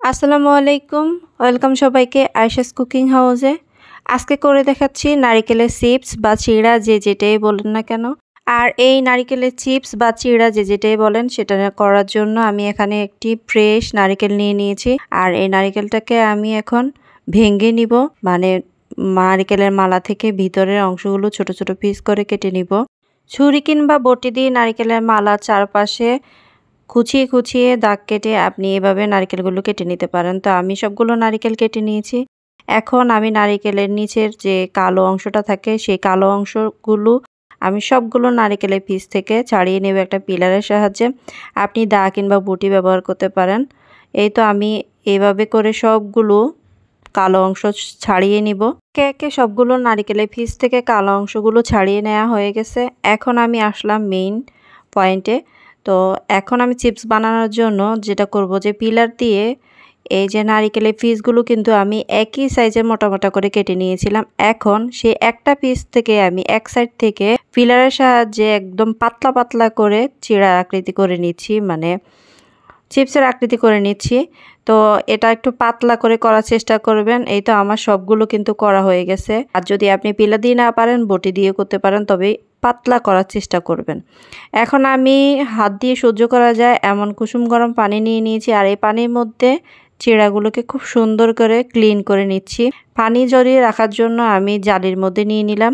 আসসালামু আলাইকুম, ওয়েলকাম সবাইকে আয়েশাস কুকিং হাউসে। আজকে করে দেখাচ্ছি নারিকেলের চিপস বা চিড়া, যে যেটাই বলেন না কেন। আর এই নারিকেলের চিপস বা চিড়া যে যেটাই বলেন, সেটা করার জন্য আমি এখানে একটি ফ্রেশ নারিকেল নিয়ে নিয়েছি। আর এই নারিকেলটাকে আমি এখন ভেঙে নিব, মানে নারিকেলের মালা থেকে ভিতরের অংশগুলো ছোট ছোট পিস করে কেটে নিব। ছুরি কিংবা বটি দিয়ে নারিকেলের মালার চারপাশে কুচিয়ে কুচিয়ে দাগ কেটে আপনি এভাবে নারকেলগুলো কেটে নিতে পারেন। তো আমি সবগুলো নারকেল কেটে নিয়েছি। এখন আমি নারকেলের নিচের যে কালো অংশটা থাকে, সেই কালো অংশগুলো আমি সবগুলো নারকেলের পিস থেকে ছাড়িয়ে নেব একটা পিলারের সাহায্যে। আপনি দা কিংবা বটি ব্যবহার করতে পারেন। এই তো আমি এভাবে করে সবগুলো কালো অংশ ছাড়িয়ে নিব। একে একে সবগুলো নারকেলের পিস থেকে কালো অংশগুলো ছাড়িয়ে নেওয়া হয়ে গেছে। এখন আমি আসলাম মেইন পয়েন্টে। তো এখন আমি চিপস বানানোর জন্য যেটা করব, যে পিলার দিয়ে এই যে নারিকেলের পিসগুলো কিন্তু আমি একই সাইজের মোটা মোটা করে কেটে নিয়েছিলাম। এখন সেই একটা পিস থেকে আমি এক সাইড থেকে পিলারের সাহায্যে একদম পাতলা পাতলা করে চিড়া আকৃতি করে নিচ্ছি, মানে চিপসের আকৃতি করে নিচ্ছি। তো এটা একটু পাতলা করে করার চেষ্টা করবেন। এই তো আমার সবগুলো কিন্তু করা হয়ে গেছে। আর যদি আপনি পিলা দিয়ে না পারেন, বটি দিয়ে করতে পারেন, তবে পাতলা করার চেষ্টা করবেন। এখন আমি হাত দিয়ে সহ্য করা যায় এমন কুসুম গরম পানি নিয়ে নিয়েছি। আর এই পানির মধ্যে চিড়াগুলোকে খুব সুন্দর করে ক্লিন করে নিচ্ছি। পানি জড়িয়ে রাখার জন্য আমি জালির মধ্যে নিয়ে নিলাম।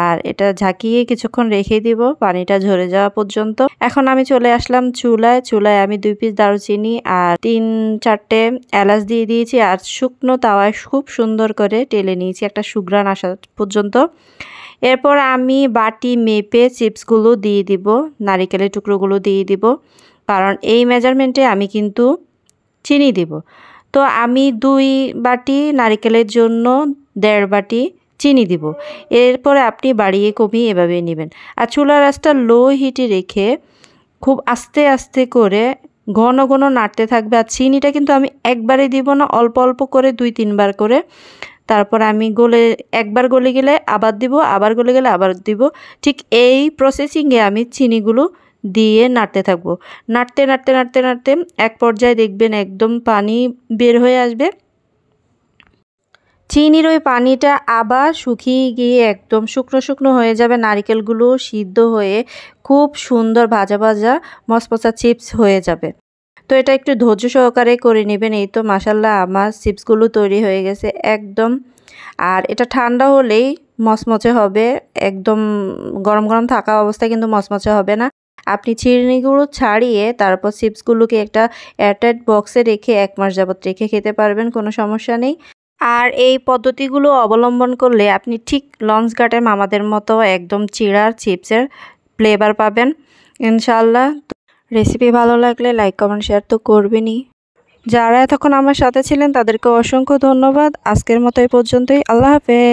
আর এটা ঝাঁকিয়ে কিছুক্ষণ রেখে দিব পানিটা ঝরে যাওয়া পর্যন্ত। এখন আমি চলে আসলাম চুলায় আমি 2 পিস দারুচিনি আর 3-4টে এলাচ দিয়ে দিয়েছি। আর শুকনো তাওয়ায় খুব সুন্দর করে টেলে নিয়েছি একটা সুঘ্রাণ আসা পর্যন্ত। এরপর আমি বাটি মেপে চিপসগুলো দিয়ে দিব, নারিকেলের টুকরোগুলো দিয়ে দিব, কারণ এই মেজারমেন্টে আমি কিন্তু চিনি দিব। তো আমি 2 বাটি নারিকেলের জন্য 1.5 বাটি চিনি দিব। এরপরে আপনি বাড়িয়ে কমিয়ে এভাবে নেবেন। আর চুলার আঁচটা লো হিটে রেখে খুব আস্তে আস্তে করে ঘন ঘন নাড়তে থাকবে। আর চিনিটা কিন্তু আমি একবারে দিব না, অল্প অল্প করে 2-3 বার করে। তারপর আমি একবার গলে গেলে আবার দিব, আবার গলে গেলে আবার দিব। ঠিক এই প্রসেসিংয়ে আমি চিনিগুলো দিয়ে নাড়তে থাকবো। নাড়তে নাড়তে নাড়তে নাড়তে এক পর্যায়ে দেখবেন একদম পানি বের হয়ে আসবে। চিনির ওই পানিটা আবার শুকিয়ে গিয়ে একদম শুকনো শুকনো হয়ে যাবে। নারকেলগুলো সিদ্ধ হয়ে খুব সুন্দর ভাজা ভাজা মচমচা চিপস হয়ে যাবে। তো এটা একটু ধৈর্য সহকারে করে নেবেন। এই তো মাশাল্লাহ আমার চিপসগুলো তৈরি হয়ে গেছে একদম। আর এটা ঠান্ডা হলেই মচমচে হবে, একদম গরম গরম থাকা অবস্থায় কিন্তু মচমচে হবে না। আপনি চিনিগুলো ছাড়িয়ে তারপর চিপসগুলোকে একটা এয়ারটাইট বক্সে রেখে 1 মাস যাবত রেখে খেতে পারবেন, কোনো সমস্যা নেই। আর এই পদ্ধতিগুলো অবলম্বন করলে আপনি ঠিক লঞ্চ গার্ডের মামাদের মতো একদম চিড়ার চিপসের ফ্লেভার পাবেন ইনশাআল্লাহ। রেসিপি ভালো লাগলে লাইক কমেন্ট শেয়ার তো করবেনই। যারা এতক্ষণ আমার সাথে ছিলেন তাদেরকে অসংখ্য ধন্যবাদ। আজকের মতো এই পর্যন্তই। আল্লাহ হাফেজ।